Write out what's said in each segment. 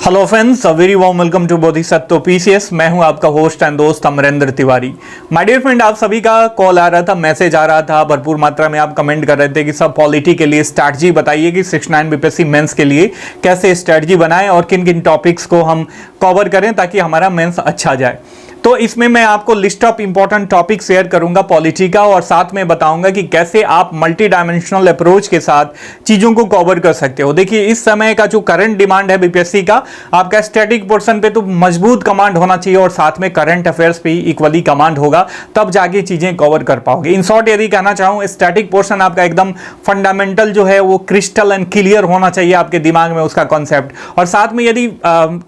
Hello friends, a very warm welcome to Bodhisattva PCS. मैं हूं आपका होस्ट एंड दोस्त Amarendra Tiwari. My dear friend, आप सभी का कॉल आ रहा था, मैसेज आ रहा था, भरपूर मात्रा में आप कमेंट कर रहे थे कि सब पॉलिटी के लिए स्ट्रैटेजी बताइए कि 69 बीपीएससी मेंस के लिए कैसे स्ट्रैटेजी बनाएं और किन किन टॉपिक्स को हम कवर करें ताकि हमारा मेंस अच्छा जाए। तो इसमें मैं आपको list of important topic share करूंगा पॉलिटी का, और साथ में बताऊंगा कि कैसे आप मल्टी डायमेंशनल अप्रोच के साथ चीजों को कवर कर सकते हो। देखिए, इस समय का जो करंट डिमांड है बीपीएससी का, आपका स्टैटिक पोर्शन पे तो मजबूत कमांड होना चाहिए और साथ में करंट अफेयर्स पे इक्वली कमांड होगा, तब जाके चीजें कवर कर पाओगे। इन शॉर्ट यदि कहना चाहूं, स्टैटिक पोर्शन आपका एकदम फंडामेंटल जो है वो क्रिस्टल एंड क्लियर होना चाहिए आपके दिमाग में उसका कॉन्सेप्ट, और साथ में यदि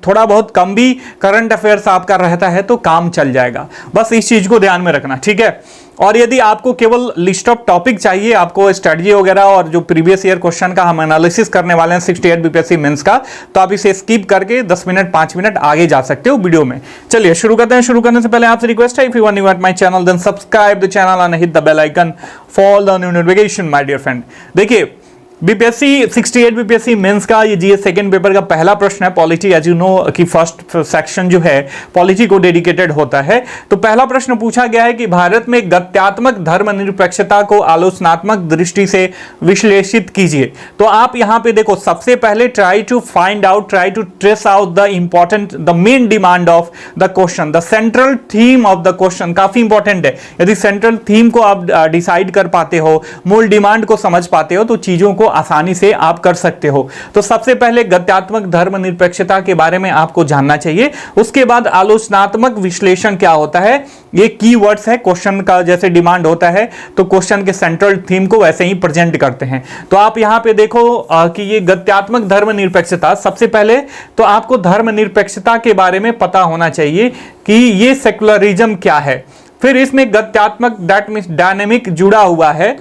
थोड़ा बहुत कम भी करंट अफेयर्स आपका रहता है तो काम चल जाएगा। बस इस चीज को ध्यान में रखना, ठीक है। और यदि आपको केवल लिस्ट ऑफ टॉपिक चाहिए, आपको स्ट्रेटजी वगैरह और जो प्रीवियस ईयर क्वेश्चन का हम एनालिसिस करने वाले हैं 68 बीपीएससी मेंस का, तो आप इसे स्किप करके 10 मिनट 5 मिनट आगे जा सकते हो वीडियो में। चलिए शुरू करते हैं। शुरू करने से पहले आपसे रिक्वेस्ट है, if you are new at my channel then subscribe the channel and hit the bell icon for the new notification my dear friend. देखिए, बीपीएससी 68 बीपीएससी मेंस का ये जीएस सेकंड पेपर का पहला प्रश्न है। पॉलिटी, एज यू नो कि first section जो है पॉलिटी को डेडिकेटेड होता है। तो पहला प्रश्न पूछा गया है कि भारत में गत्यात्मक धर्मनिरपेक्षता को आलोचनात्मक दृष्टि से विश्लेषित कीजिए। तो आप यहां पे देखो, सबसे पहले try to trace out the important the main demand of the question, the central theme of the question. काफी इंपॉर्टेंट है। यदि सेंट्रल थीम को आप डिसाइड कर पाते हो, मूल डिमांड को समझ पाते हो, तो चीजों को आसानी से आप कर सकते हो। तो सबसे पहले गत्यात्मक धर्मनिरपेक्षता के बारे में आपको जानना चाहिए। उसके बाद आलोचनात्मक विश्लेषण क्या होता है, ये कीवर्ड्स है। क्वेश्चन का जैसे डिमांड होता है तो क्वेश्चन के सेंट्रल थीम को वैसे ही प्रेजेंट करते हैं। तो आप यहां पे देखो कि ये गत्यात्मक धर्मनिरपेक्षता, सबसे पहले तो आपको धर्मनिरपेक्षता के बारे में पता होना चाहिए कि ये सेकुलरिज्म क्या है। फिर इसमें गत्यात्मक, दैट मींस डायनेमिक जुड़ा हुआ है,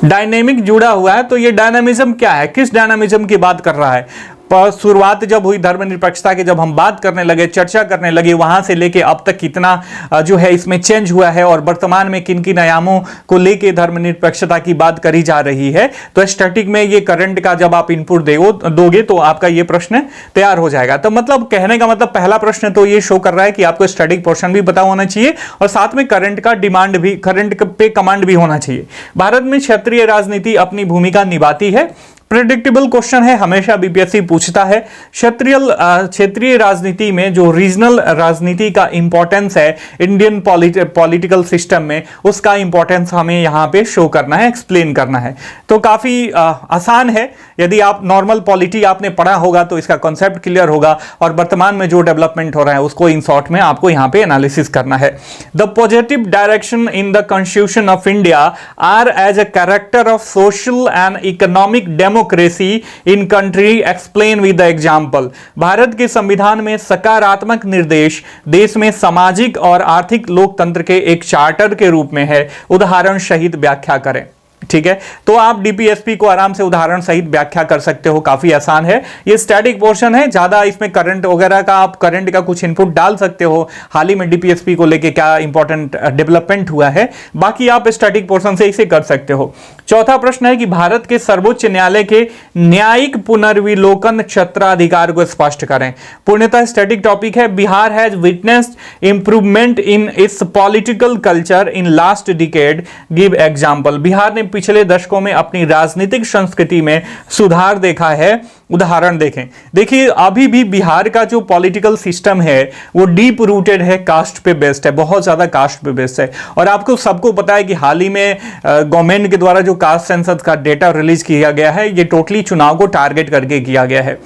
डायनेमिक जुड़ा हुआ है। तो ये डायनामिज्म क्या है, किस डायनामिज्म की बात कर रहा है। शुरुआत जब हुई धर्मनिरपेक्षता की, जब हम बात करने लगे, चर्चा करने लगे, वहां से लेके अब तक कितना जो है इसमें चेंज हुआ है, और वर्तमान में किन किन आयामों को लेके धर्मनिरपेक्षता की बात करी जा रही है। तो स्टैटिक में ये करंट का जब आप इनपुट दोगे तो आपका ये प्रश्न तैयार हो जाएगा। तो मतलब कहने का मतलब पहला प्रश्न तो ये शो कर रहा है कि आपको स्टैटिक पोर्शन भी पता होना चाहिए और साथ में करंट का डिमांड भी, करंट पे कमांड भी होना चाहिए। भारत में क्षेत्रीय राजनीति अपनी भूमिका निभाती है। प्रेडिक्टेबल क्वेश्चन है, हमेशा बीपीएससी पूछता है। क्षेत्रीय राजनीति में जो रीजनल राजनीति का इंपॉर्टेंस है इंडियन पॉलिटिकल सिस्टम में, उसका इंपॉर्टेंस हमें यहां पे शो करना है, एक्सप्लेन करना है। तो काफी आसान है। यदि आप नॉर्मल पॉलिटी आपने पढ़ा होगा तो इसका कॉन्सेप्ट क्लियर होगा, और वर्तमान में जो डेवलपमेंट हो रहा है उसको इन शॉर्ट में आपको यहां पे एनालिसिस करना है। The positive direction in the constitution of India are as a character of social and economic democracy in country, explain with the example. Bharat के संविधान में सकारात्मक निर्देश देश में सामाजिक और आर्थिक लोकतंत्र के एक चार्टर के रूप में है, उदाहरण सहित व्याख्या करें। ठीक है, तो आप डीपीएसपी को आराम से उदाहरण सहित व्याख्या कर सकते हो, काफी आसान है। ये स्टैटिक पोर्शन है, ज्यादा इसमें करंट वगैरह का, आप करंट का कुछ इनपुट डाल सकते हो, हाल ही में डीपीएसपी को लेके क्या इंपॉर्टेंट डेवलपमेंट हुआ है, बाकी आप स्टैटिक पोर्शन से इसे कर सकते हो। चौथा प्रश्न है कि भारत के सर्वोच्च न्यायालय के न्यायिक पुनर्विलोकन क्षेत्राधिकार को स्पष्ट करें। पूर्णतः स्टैटिक टॉपिक है। Bihar has witnessed improvement in its political culture in last decade, give example. Bihar ने पिछले दशकों में अपनी राजनीतिक संस्कृति में सुधार देखा है, उदाहरण देखें। देखिए, अभी भी बिहार का जो पॉलिटिकल सिस्टम है वो डीप रूटेड है, कास्ट पे बेस्ड है, बहुत ज्यादा कास्ट पे बेस्ड है। और आपको सबको पता है कि हाल ही में गवर्नमेंट के द्वारा जो कास्ट सेंसस का डेटा रिलीज किया गया है, ये टोटली चुनाव को टारगेट करके किया गया है।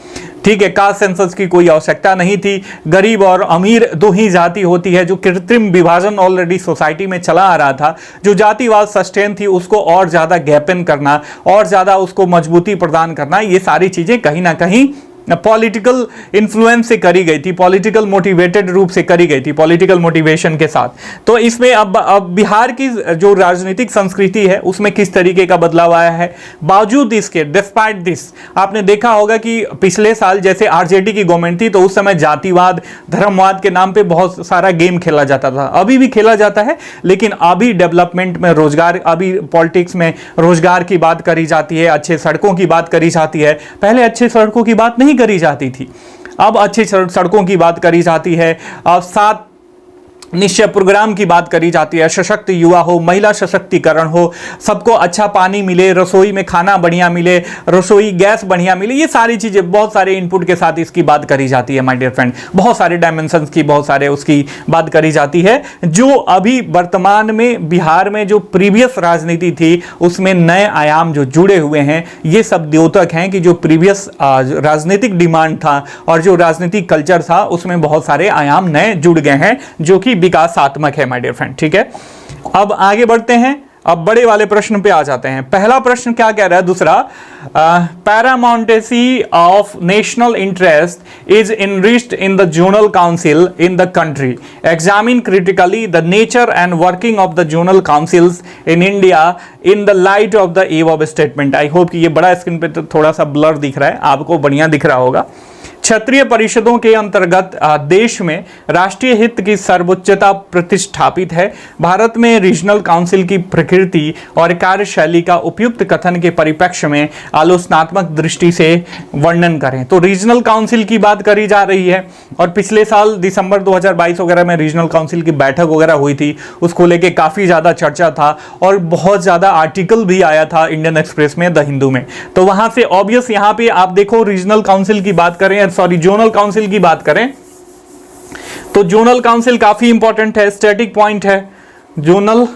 ठीक है, कास्ट सेंसस की कोई आवश्यकता नहीं थी। गरीब और अमीर दो ही जाति होती है। जो कृत्रिम विभाजन ऑलरेडी सोसाइटी में चला आ रहा था, जो जातिवाद सस्टेन थी, उसको और ज्यादा गैपन करना, और ज्यादा उसको मजबूती प्रदान करना, ये सारी चीजें कहीं ना कहीं पॉलिटिकल इन्फ्लुएंस से करी गई थी, पॉलिटिकल मोटिवेटेड रूप से करी गई थी, पॉलिटिकल मोटिवेशन के साथ। तो इसमें अब बिहार की जो राजनीतिक संस्कृति है उसमें किस तरीके का बदलाव आया है। बावजूद इसके, डिस्पाइट दिस, आपने देखा होगा कि पिछले साल जैसे आरजेडी की गवर्नमेंट थी तो उस समय जातिवाद, धर्मवाद के नाम पे बहुत सारा गेम खेला जाता था, अभी भी खेला जाता है, लेकिन अभी डेवलपमेंट में रोजगार, अभी पॉलिटिक्स में रोजगार की बात करी जाती है, अच्छे सड़कों की बात करी जाती है। पहले अच्छे सड़कों की बात नहीं करी जाती थी। अब अच्छी सड़कों की बात करी जाती है, अब 7 निश्चय प्रोग्राम की बात करी जाती है, सशक्त युवा हो, महिला सशक्तिकरण हो, सबको अच्छा पानी मिले, रसोई में खाना बढ़िया मिले, रसोई गैस बढ़िया मिले, ये सारी चीज़ें बहुत सारे इनपुट के साथ इसकी बात करी जाती है माय डियर फ्रेंड। बहुत सारे डायमेंशंस की, बहुत सारे उसकी बात करी जाती है। जो अभी वर्तमान में बिहार में जो प्रीवियस राजनीति थी उसमें नए आयाम जो जुड़े हुए हैं, ये सब द्योतक हैं कि जो प्रीवियस राजनीतिक डिमांड था और जो राजनीतिक कल्चर था उसमें बहुत सारे आयाम नए जुड़ गए हैं जो कि विकासात्मक है माय डियर फ्रेंड। ठीक है, अब आगे बढ़ते हैं, अब बड़े वाले प्रश्न पे आ जाते हैं। पहला प्रश्न क्या कह रहा है, दूसरा, paramountcy of national interest is enriched in the zonal council in the country, examine critically the nature and working of the zonal councils in India in the light of the above statement. I hope कि ये बड़ा screen पे तो थोड़ा सा blur दिख रहा है, आपको बढ़िया दिख रहा होगा। क्षेत्रीय परिषदों के अंतर्गत देश में राष्ट्रीय हित की सर्वोच्चता प्रतिष्ठापित है। भारत में रीजनल काउंसिल की प्रकृति और कार्यशैली का उपयुक्त कथन के परिप्रेक्ष्य में आलोचनात्मक दृष्टि से वर्णन करें। तो रीजनल काउंसिल की बात करी जा रही है और पिछले साल दिसंबर 2022 वगैरह में रीजनल काउंसिल की बैठक वगैरह हुई थी, उसको लेके काफ़ी ज़्यादा चर्चा था और बहुत ज़्यादा आर्टिकल भी आया था इंडियन एक्सप्रेस में, द हिंदू में। तो वहाँ से ऑब्वियस यहाँ पे आप देखो रीजनल काउंसिल की बात करें, सॉरी जोनल काउंसिल की बात करें तो जोनल काउंसिल काफी इंपॉर्टेंट है, स्टैटिक पॉइंट है। जोनल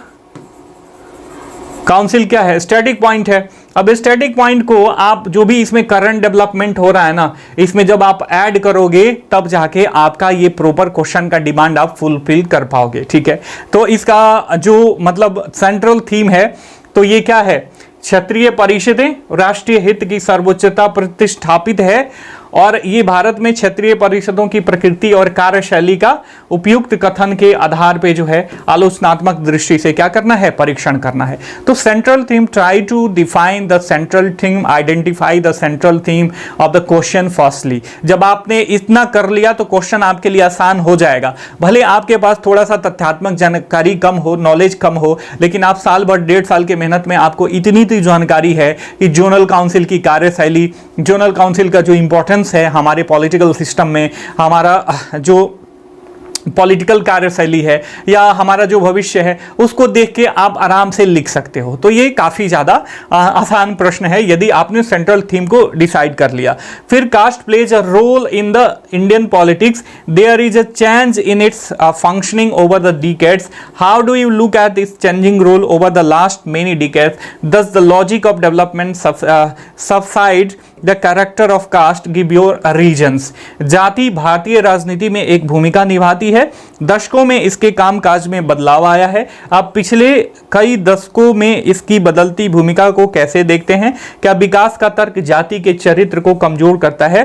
काउंसिल क्या है, स्टैटिक पॉइंट है। अब स्टैटिक पॉइंट को आप जो भी इसमें करंट डेवलपमेंट हो रहा है ना, इसमें जब आप ऐड करोगे तब जाके आपका ये प्रॉपर क्वेश्चन का डिमांड आप फुलफिल कर पाओगे। ठीक है, तो इसका जो मतलब सेंट्रल थीम है तो ये क्या है, क्षेत्रीय परिषदें राष्ट्रीय हित की सर्वोच्चता प्रतिष्ठापित है और ये भारत में क्षेत्रीय परिषदों की प्रकृति और कार्यशैली का उपयुक्त कथन के आधार पे जो है आलोचनात्मक दृष्टि से क्या करना है, परीक्षण करना है। तो central theme, try to define the central theme, identify the central theme of the question firstly. जब आपने इतना कर लिया तो क्वेश्चन आपके लिए आसान हो जाएगा। भले आपके पास थोड़ा सा तथ्यात्मक जानकारी कम हो, नॉलेज कम हो, लेकिन आप साल भर 1.5 साल के मेहनत में आपको इतनी जानकारी है कि जोनल काउंसिल की कार्यशैली, जोनल काउंसिल का जो इंपॉर्टेंस है हमारे पॉलिटिकल सिस्टम में, हमारा जो पॉलिटिकल कार्यशैली है या हमारा जो भविष्य है, उसको देख के आप आराम से लिख सकते हो। तो ये काफ़ी ज़्यादा आसान प्रश्न है यदि आपने सेंट्रल थीम को डिसाइड कर लिया। फिर caste plays a role in the Indian politics, there is a change in its functioning over the decades, how do you look at this changing role over the last many decades, does the logic of development subside the character of caste, give your reasons. जाति भारतीय राजनीति में एक भूमिका निभाती है, दशकों में इसके कामकाज में बदलाव आया है। आप पिछले कई दशकों में इसकी बदलती भूमिका को कैसे देखते हैं? क्या विकास का तर्क जाति के चरित्र को कमजोर करता है?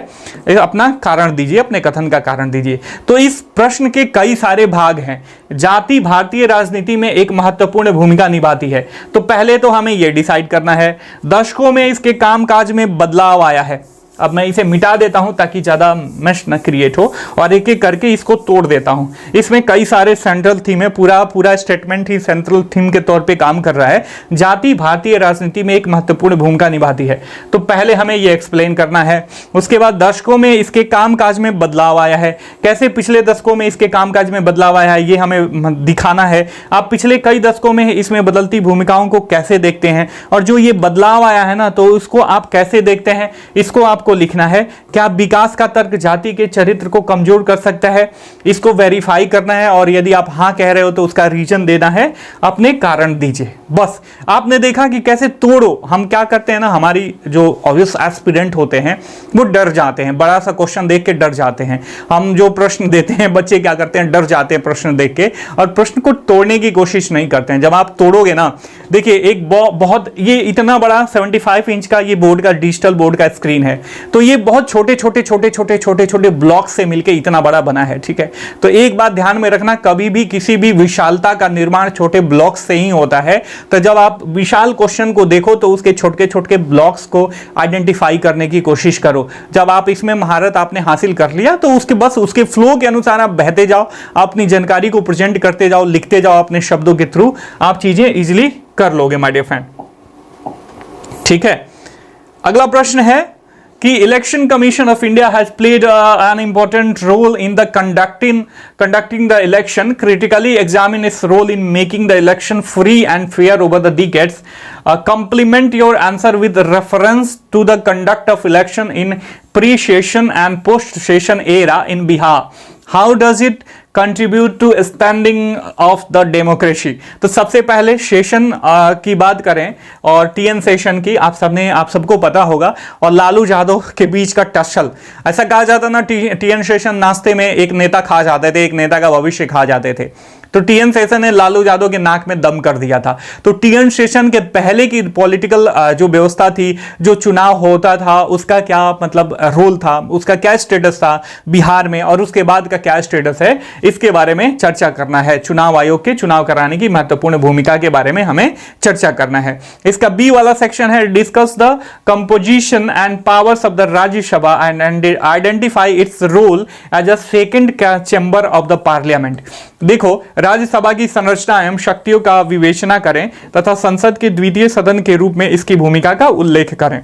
अपना कारण दीजिए, अपने कथन का कारण दीजिए। तो इस प्रश्न के कई सारे भाग हैं। जाति भारतीय राजनीति में एक महत्वपूर्ण भूमिका निभाती है, तो पहले तो हमें यह डिसाइड करना है। दशकों में इसके कामकाज में बदलाव आया है, अब मैं इसे मिटा देता हूं ताकि ज़्यादा मैश न क्रिएट हो और एक एक करके इसको तोड़ देता हूं। इसमें कई सारे सेंट्रल थीम है, पूरा स्टेटमेंट ही सेंट्रल थीम के तौर पे काम कर रहा है। जाति भारतीय राजनीति में एक महत्वपूर्ण भूमिका निभाती है, तो पहले हमें ये एक्सप्लेन करना है। उसके बाद दशकों में इसके कामकाज में बदलाव आया है, कैसे पिछले दशकों में इसके कामकाज में बदलाव आया है ये हमें दिखाना है। आप पिछले कई दशकों में इसमें बदलती भूमिकाओं को कैसे देखते हैं और जो ये बदलाव आया है ना, तो उसको आप कैसे देखते हैं, इसको आप को लिखना है। क्या विकास का तर्क जाति के चरित्र को कमजोर कर सकता है, इसको वेरीफाई करना है और यदि आप हां कह रहे हो तो उसका रीजन देना है, अपने कारण दीजिए। बस आपने देखा कि कैसे तोड़ो। हम क्या करते हैं ना, हमारी जो ऑब्वियस एस्पिरेंट होते हैं वो डर जाते हैं, बड़ा सा क्वेश्चन देख के डर जाते हैं। हम जो प्रश्न देते हैं, बच्चे क्या करते हैं, डर जाते हैं प्रश्न देख के और प्रश्न को तोड़ने की कोशिश नहीं करते हैं। जब आप तोड़ोगे ना, देखिए एक बहुत ये इतना बड़ा 75 इंच का ये बोर्ड का डिजिटल बोर्ड का स्क्रीन है, तो ये बहुत छोटे छोटे ब्लॉक से मिलके इतना बड़ा बना है। ठीक है, तो एक बात ध्यान में रखना, कभी भी किसी भी विशालता का निर्माण छोटे ब्लॉक से ही होता है। तो जब आप विशाल क्वेश्चन को देखो तो उसके छोटे छोटे ब्लॉक्स को आइडेंटिफाई करने की कोशिश करो। जब आप इसमें महारत आपने हासिल कर लिया तो उसके बस उसके फ्लो के अनुसार आप बहते जाओ, अपनी जानकारी को प्रेजेंट करते जाओ, लिखते जाओ, अपने शब्दों के थ्रू आप चीजें इजिली कर लोगे माय डियर फ्रेंड। ठीक है, अगला प्रश्न है कि election commission of India has played an important role in the conducting the election, critically examine its role in making the election free and fair over the decades. Complement your answer with reference to the conduct of election in pre-session and post-session era in Bihar. How does it contribute to standing of the democracy? तो सबसे पहले session की बात करें और TN session की, आप सबको पता होगा, और लालू यादव के बीच का टस्सल. ऐसा कहा जाता ना, टीएन सेशन नाश्ते में एक नेता खा जाते थे, एक नेता का भविष्य खा जाते थे. तो टीएन सेशन ने लालू यादव के नाक में दम कर दिया था. तो टीएन सेशन के पहले की पॉलिटिकल जो व्यवस्था थी, जो चुनाव होता था, उसका क्या मतलब रोल था, उसका क्या स्टेटस था बिहार में, और उसके बाद का क्या स्टेटस है, इसके बारे में चर्चा करना है. चुनाव आयोग के चुनाव कराने की महत्वपूर्ण भूमिका के बारे में हमें चर्चा करना है. इसका बी वाला सेक्शन है discuss the composition and powers of the Rajya Sabha and identify its role as a second chamber of the parliament. देखो, राज्यसभा की संरचना एवं शक्तियों का विवेचना करें तथा संसद के द्वितीय सदन के रूप में इसकी भूमिका का उल्लेख करें.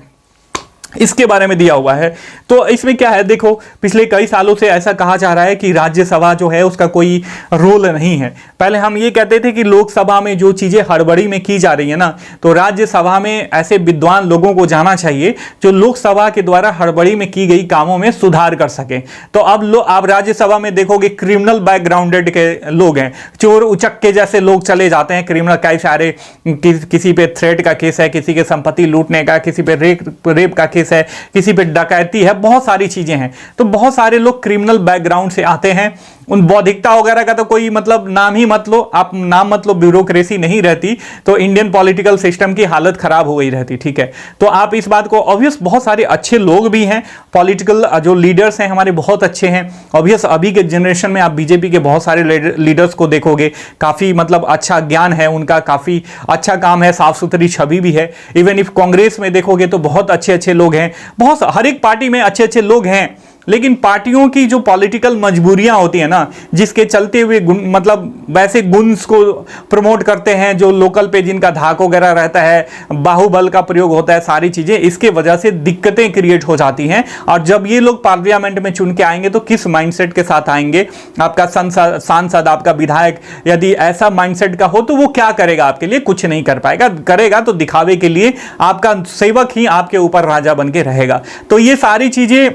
इसके बारे में दिया हुआ है. तो इसमें क्या है, देखो, पिछले कई सालों से ऐसा कहा जा रहा है कि राज्यसभा जो है उसका कोई रोल नहीं है. पहले हम ये कहते थे कि लोकसभा में जो चीजें हड़बड़ी में की जा रही है ना, तो राज्यसभा में ऐसे विद्वान लोगों को जाना चाहिए जो लोकसभा के द्वारा हड़बड़ी में की गई कामों में सुधार कर सके. तो अब आप राज्यसभा में देखोगे क्रिमिनल बैकग्राउंडेड के लोग हैं, चोर उचक्के जैसे लोग चले जाते हैं, क्रिमिनल कई सारे, किसी पे थ्रेट का केस है, किसी के संपत्ति लूटने का, किसी पे रेप का है, किसी पे डकैती है, बहुत सारी चीजें हैं. तो बहुत सारे लोग क्रिमिनल बैकग्राउंड से आते हैं. उन बौद्धिकता वगैरह का तो कोई मतलब नाम ही मत लो, आप नाम मत लो, ब्यूरोक्रेसी नहीं रहती तो इंडियन पॉलिटिकल सिस्टम की हालत खराब हो गई रहती. ठीक है, तो आप इस बात को, ऑब्वियस बहुत सारे अच्छे लोग भी हैं, पॉलिटिकल जो लीडर्स हैं हमारे बहुत अच्छे हैं. ऑब्वियस अभी के जनरेशन में आप बीजेपी के बहुत सारे लीडर्स को देखोगे, काफी मतलब अच्छा ज्ञान है उनका, काफी अच्छा काम है, साफ सुथरी छवि भी है. इवन इफ कांग्रेस में देखोगे तो बहुत अच्छे अच्छे लोग हैं, बहुत हर एक पार्टी में अच्छे अच्छे लोग हैं. लेकिन पार्टियों की जो पॉलिटिकल मजबूरियां होती है ना, जिसके चलते हुए मतलब वैसे गुण्स को प्रमोट करते हैं, जो लोकल पे जिनका धाक वगैरह रहता है, बाहुबल का प्रयोग होता है, सारी चीजें, इसके वजह से दिक्कतें क्रिएट हो जाती हैं. और जब ये लोग पार्लियामेंट में चुन के आएंगे तो किस माइंडसेट के साथ आएंगे, आपका सांसद, आपका विधायक यदि ऐसा माइंडसेट का हो तो वो क्या करेगा आपके लिए, कुछ नहीं कर पाएगा. करेगा तो दिखावे के लिए, आपका सेवक ही आपके ऊपर राजा बन के रहेगा. तो ये सारी चीजें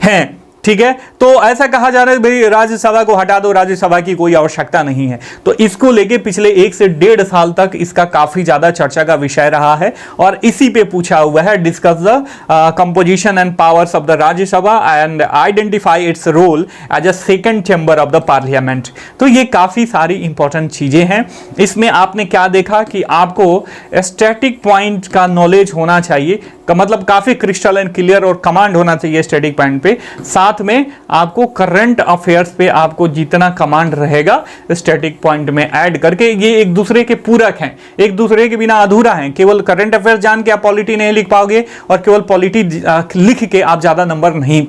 हैं. ठीक है, तो ऐसा कहा जा रहा है भाई राज्यसभा को हटा दो, राज्यसभा की कोई आवश्यकता नहीं है. तो इसको लेके पिछले 1 से 1.5 साल तक इसका काफी ज्यादा चर्चा का विषय रहा है और इसी पे पूछा हुआ है. Discuss the composition and powers of the Rajya Sabha and identify its role as a second chamber of the parliament. तो ये काफी सारी इंपॉर्टेंट चीजें हैं. इसमें आपने क्या देखा कि आपको स्टैटिक पॉइंट का नॉलेज होना चाहिए, का मतलब काफी क्रिस्टल एंड क्लियर और कमांड होना चाहिए स्टैटिक पॉइंट पे. साथ में आपको करंट अफेयर्स पे आपको जितना कमांड रहेगा स्टैटिक पॉइंट में ऐड करके, ये एक दूसरे के पूरक हैं, एक दूसरे के बिना अधूरा हैं. केवल करंट अफेयर्स जान के आप पॉलिटी नहीं लिख पाओगे और केवल पॉलिटी लिख के आप ज्यादा नंबर नहीं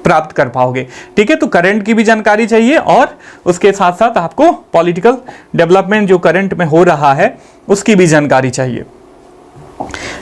प्राप्त कर पाओगे. ठीक है, तो करंट की भी जानकारी चाहिए और उसके साथ साथ आपको पॉलिटिकल डेवलपमेंट जो करंट में हो रहा है उसकी भी जानकारी चाहिए.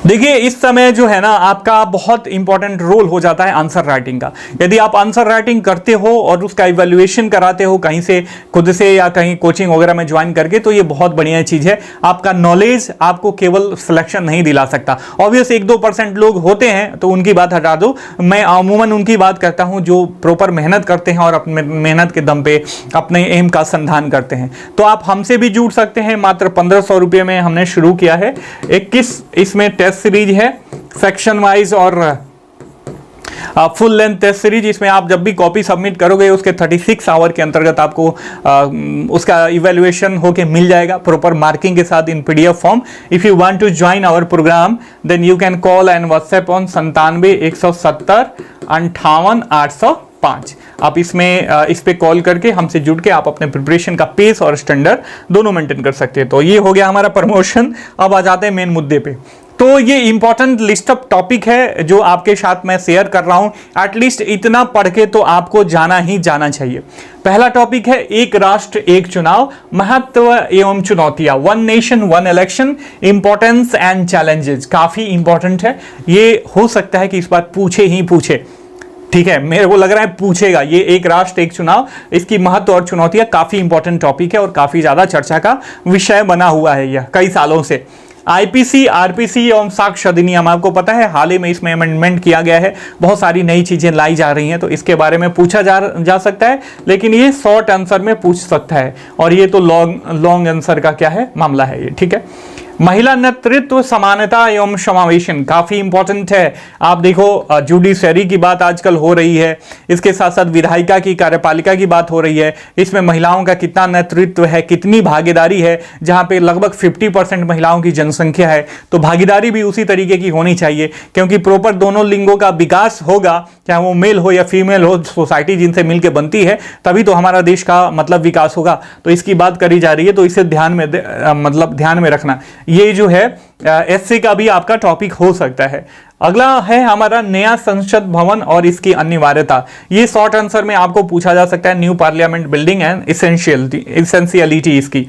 देखिए, इस समय जो है ना आपका बहुत इंपॉर्टेंट रोल हो जाता है आंसर राइटिंग का. यदि आप आंसर राइटिंग करते हो और उसका इवैल्यूएशन कराते हो कहीं से, खुद से या कहीं कोचिंग वगैरह में ज्वाइन करके, तो ये बहुत बढ़िया चीज है. आपका नॉलेज आपको केवल सिलेक्शन नहीं दिला सकता. ऑब्वियस 1-2% लोग होते हैं तो उनकी बात हटा दो, मैं अमूमन उनकी बात करता हूं जो प्रॉपर मेहनत करते हैं और अपने मेहनत के दम पे अपने एम का संधान करते हैं. तो आप हमसे भी जुड़ सकते हैं. मात्र 1500 रुपये में हमने शुरू किया है. 21 इसमें टेस्ट सीरीज है, सेक्शन वाइज और फुल लेंथ टेस्ट सीरीज. इसमें आप जब भी कॉपी सबमिट करोगे उसके 36 आवर के अंतर्गत आपको उसका इवैल्यूएशन होके मिल जाएगा प्रॉपर मार्किंग के साथ in PDF form. If you want to join our program then you can call and WhatsApp on 97-170-58-805. आप इसमें इस पे कॉल करके हमसे जुड़ के आप अपने प्रिपरेशन का पेस और स्टैंडर्ड दोनों मेंटेन कर सकते हैं. तो ये हो गया हमारा प्रमोशन. अब आ जाते हैं मेन मुद्दे पे. तो ये इंपॉर्टेंट लिस्ट ऑफ टॉपिक है जो आपके साथ मैं शेयर कर रहा हूं। एटलीस्ट इतना पढ़ के तो आपको जाना ही जाना चाहिए। पहला टॉपिक है एक राष्ट्र एक चुनाव, महत्व एवं चुनौतियां, one nation one election, importance and challenges. काफी इंपॉर्टेंट है, ये हो सकता है कि इस बार पूछे ही पूछे। ठीक है, मेरे को लग रहा है पूछेगा। ये एक राष्ट्र एक चुनाव, इसकी महत्व और चुनौतियां काफी इंपॉर्टेंट टॉपिक है और काफी ज्यादा चर्चा का विषय बना हुआ है यह कई सालों से। आईपीसी, आरपीसी एवं साक्ष्य अधिनियम, आपको पता है हाल ही में इसमें अमेंडमेंट किया गया है, बहुत सारी नई चीजें लाई जा रही हैं, तो इसके बारे में पूछा जा सकता है, लेकिन ये शॉर्ट आंसर में पूछ सकता है और ये तो लॉन्ग आंसर का क्या है मामला है ये। ठीक है, महिला नेतृत्व, समानता एवं समावेशन काफी इंपॉर्टेंट है। आप देखो जुडिशरी की बात आजकल हो रही है, इसके साथ साथ विधायिका की, कार्यपालिका की बात हो रही है। इसमें महिलाओं का कितना नेतृत्व है, कितनी भागीदारी है, जहां पे लगभग 50% महिलाओं की जनसंख्या है, तो भागीदारी भी उसी तरीके की होनी चाहिए, क्योंकि प्रॉपर दोनों लिंगों का विकास होगा, चाहे वो मेल हो या फीमेल हो, सोसाइटी जिनसे मिलकर बनती है, तभी तो हमारा देश का मतलब विकास होगा। तो इसकी बात करी जा रही है, तो इसे ध्यान में रखना। ये जो है एससी का भी आपका टॉपिक हो सकता है। अगला है हमारा नया संसद भवन और इसकी अनिवार्यता। ये शॉर्ट आंसर में आपको पूछा जा सकता है, new parliament building and essentiality इसकी।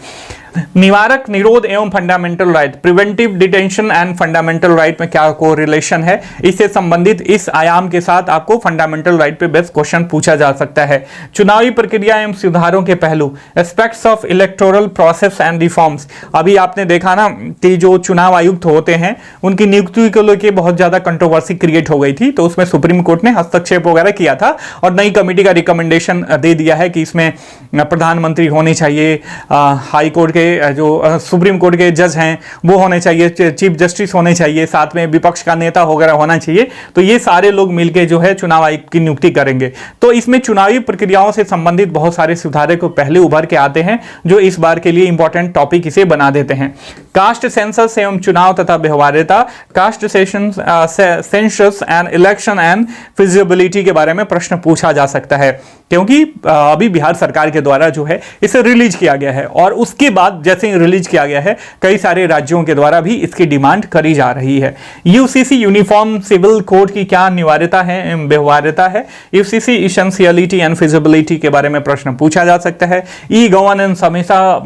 निवारक, निरोध एवं fundamental right, preventive detention and fundamental right में क्या कोरिलेशन है, इससे संबंधित इस आयाम के साथ आपको फंडामेंटल राइट पे बेस्ट क्वेश्चन पूछा जा सकता है। चुनावी प्रक्रिया एवं सुधारों के पहलू, aspects of electoral process and reforms. अभी आपने देखा ना कि जो चुनाव आयुक्त होते हैं उनकी नियुक्ति को लेकर बहुत ज्यादा कंट्रोवर्सी क्रिएट हो गई थी, तो उसमें सुप्रीम कोर्ट ने हस्तक्षेप वगैरह किया था और नई कमेटी का रिकमेंडेशन दे दिया है कि इसमें प्रधानमंत्री होने चाहिए, हाई कोर्ट जो सुप्रीम कोर्ट के जज हैं वो होने चाहिए, चीफ जस्टिस होने चाहिए, साथ में विपक्ष का नेता वगैरह होना चाहिए। तो ये सारे लोग मिलकर जो है चुनाव आयुक्त की नियुक्ति करेंगे। तो इसमें चुनावी प्रक्रियाओं से संबंधित बहुत सारे सुधारे को पहले उभर के आते हैं, जो इस बार के लिए इंपॉर्टेंट टॉपिक इसे बना देते हैं। कास्ट सेंसस एवं चुनाव तथा व्यवहार्यता, caste census and election and feasibility के बारे में प्रश्न पूछा जा सकता है, क्योंकि अभी बिहार सरकार के द्वारा जो है इसे रिलीज किया गया है और उसके बाद जैसे ही रिलीज किया गया है कई सारे राज्यों के द्वारा भी इसकी डिमांड करी जा रही है। यूसीसी यूनिफॉर्म सिविल कोड की क्या अनिवार्यता है, व्यवहार्यता है। यूसीसी एसेंशियलिटी एंड फिजिबिलिटी के बारे में प्रश्न पूछा जा सकता है। ई गवर्नेंस हमेशा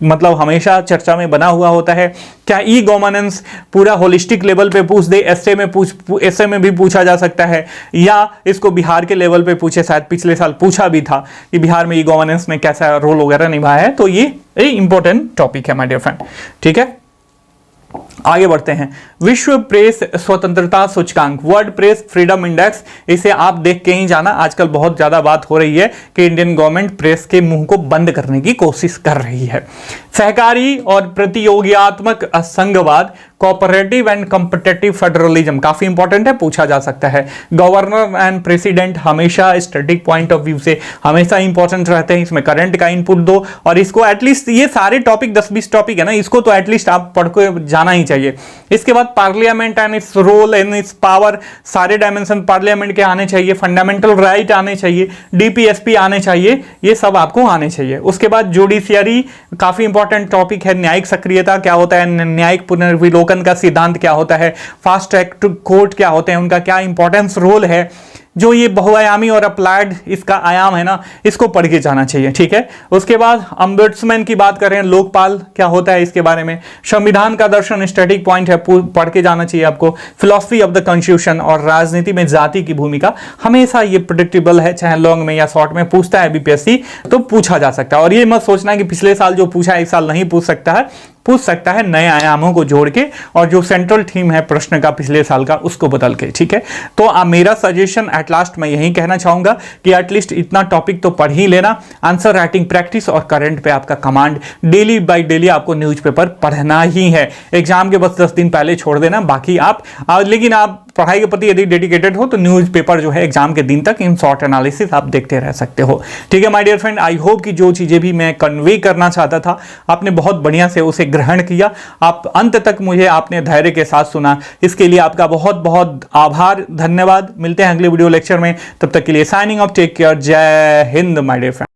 हमेशा चर्चा में बना हुआ होता है। क्या ई गवर्नेंस पूरा होलिस्टिक लेवल पे पूछ दे, एसए में भी पूछा जा सकता है, या इसको बिहार के लेवल पे पूछे, शायद पिछले साल पूछा भी था कि बिहार में ई गवर्नेंस ने कैसा रोल वगैरह निभाया है। तो ये इंपॉर्टेंट टॉपिक है माय डियर फ्रेंड। ठीक है, आगे बढ़ते हैं। विश्व प्रेस स्वतंत्रता सूचकांक, वर्ल्ड प्रेस फ्रीडम इंडेक्स, इसे आप देख के ही जाना। आजकल बहुत ज्यादा बात हो रही है कि इंडियन गवर्नमेंट प्रेस के मुंह को बंद करने की कोशिश कर रही है। सहकारी और प्रतियोगितात्मक संघवाद, कोऑपरेटिव एंड कॉम्पिटिटिव फेडरलिज्म, काफी इंपॉर्टेंट है, पूछा जा सकता है। गवर्नर एंड प्रेसिडेंट हमेशा स्टैटिक पॉइंट ऑफ व्यू से हमेशा इंपॉर्टेंट रहते हैं, इसमें करंट का इनपुट दो और इसको एटलीस्ट, ये सारे टॉपिक 10-20 टॉपिक है ना, इसको तो एटलीस्ट आप पढ़ के जाना ही चाहिए। इसके बाद parliament and its role and its power, सारे डायमेंशन पार्लियामेंट के आने चाहिए, फंडामेंटल राइट आने चाहिए, डीपीएसपी आने चाहिए, ये सब आपको आने चाहिए। उसके बाद जुडिशियरी, काफी इंपॉर्टेंट टॉपिक है। न्यायिक सक्रियता क्या होता है, न्यायिक पुनर्विलोकन का सिद्धांत क्या होता है, फास्ट ट्रैक कोर्ट क्या होते हैं, उनका क्या इंपॉर्टेंस रोल है। जो ये बहुआयामी और अप्लाइड इसका आयाम है ना, इसको पढ़ के जाना चाहिए। ठीक है, उसके बाद अम्बुड्समैन की बात करें, लोकपाल क्या होता है इसके बारे में। संविधान का दर्शन स्टैटिक पॉइंट है, पढ़ के जाना चाहिए आपको। फिलॉसफी ऑफ द कॉन्स्टिट्यूशन और राजनीति में जाति की भूमिका, हमेशा ये प्रेडिक्टेबल है, चाहे लॉन्ग में या शॉर्ट में पूछता है बीपीएससी, तो पूछा जा सकता है। और ये मत सोचना कि पिछले साल जो पूछा है इस साल नहीं पूछ सकता है, पूछ सकता है नए आयामों को जोड़ के और जो सेंट्रल थीम है प्रश्न का पिछले साल का उसको बदल के। ठीक है, तो मेरा सजेशन एट लास्ट मैं यही कहना चाहूंगा कि एटलीस्ट इतना टॉपिक तो पढ़ ही लेना। आंसर राइटिंग प्रैक्टिस और करंट पे आपका कमांड, डेली बाय डेली आपको न्यूज़पेपर पढ़ना ही है। एग्जाम के बस 10 दिन पहले छोड़ देना, बाकी आप लेकिन आप पढ़ाई के प्रति यदि डेडिकेटेड हो तो न्यूज़पेपर जो है एग्जाम के दिन तक इन शॉर्ट एनालिसिस आप देखते रह सकते हो। ठीक है my dear friend, I hope कि जो चीजें भी मैं कन्वे करना चाहता था आपने बहुत बढ़िया से उसे ग्रहण किया। आप अंत तक मुझे आपने धैर्य के साथ सुना, इसके लिए आपका बहुत बहुत आभार, धन्यवाद। मिलते हैं अगले वीडियो लेक्चर में, तब तक के लिए साइनिंग ऑफ, टेक केयर, जय हिंद माय डियर फ्रेंड।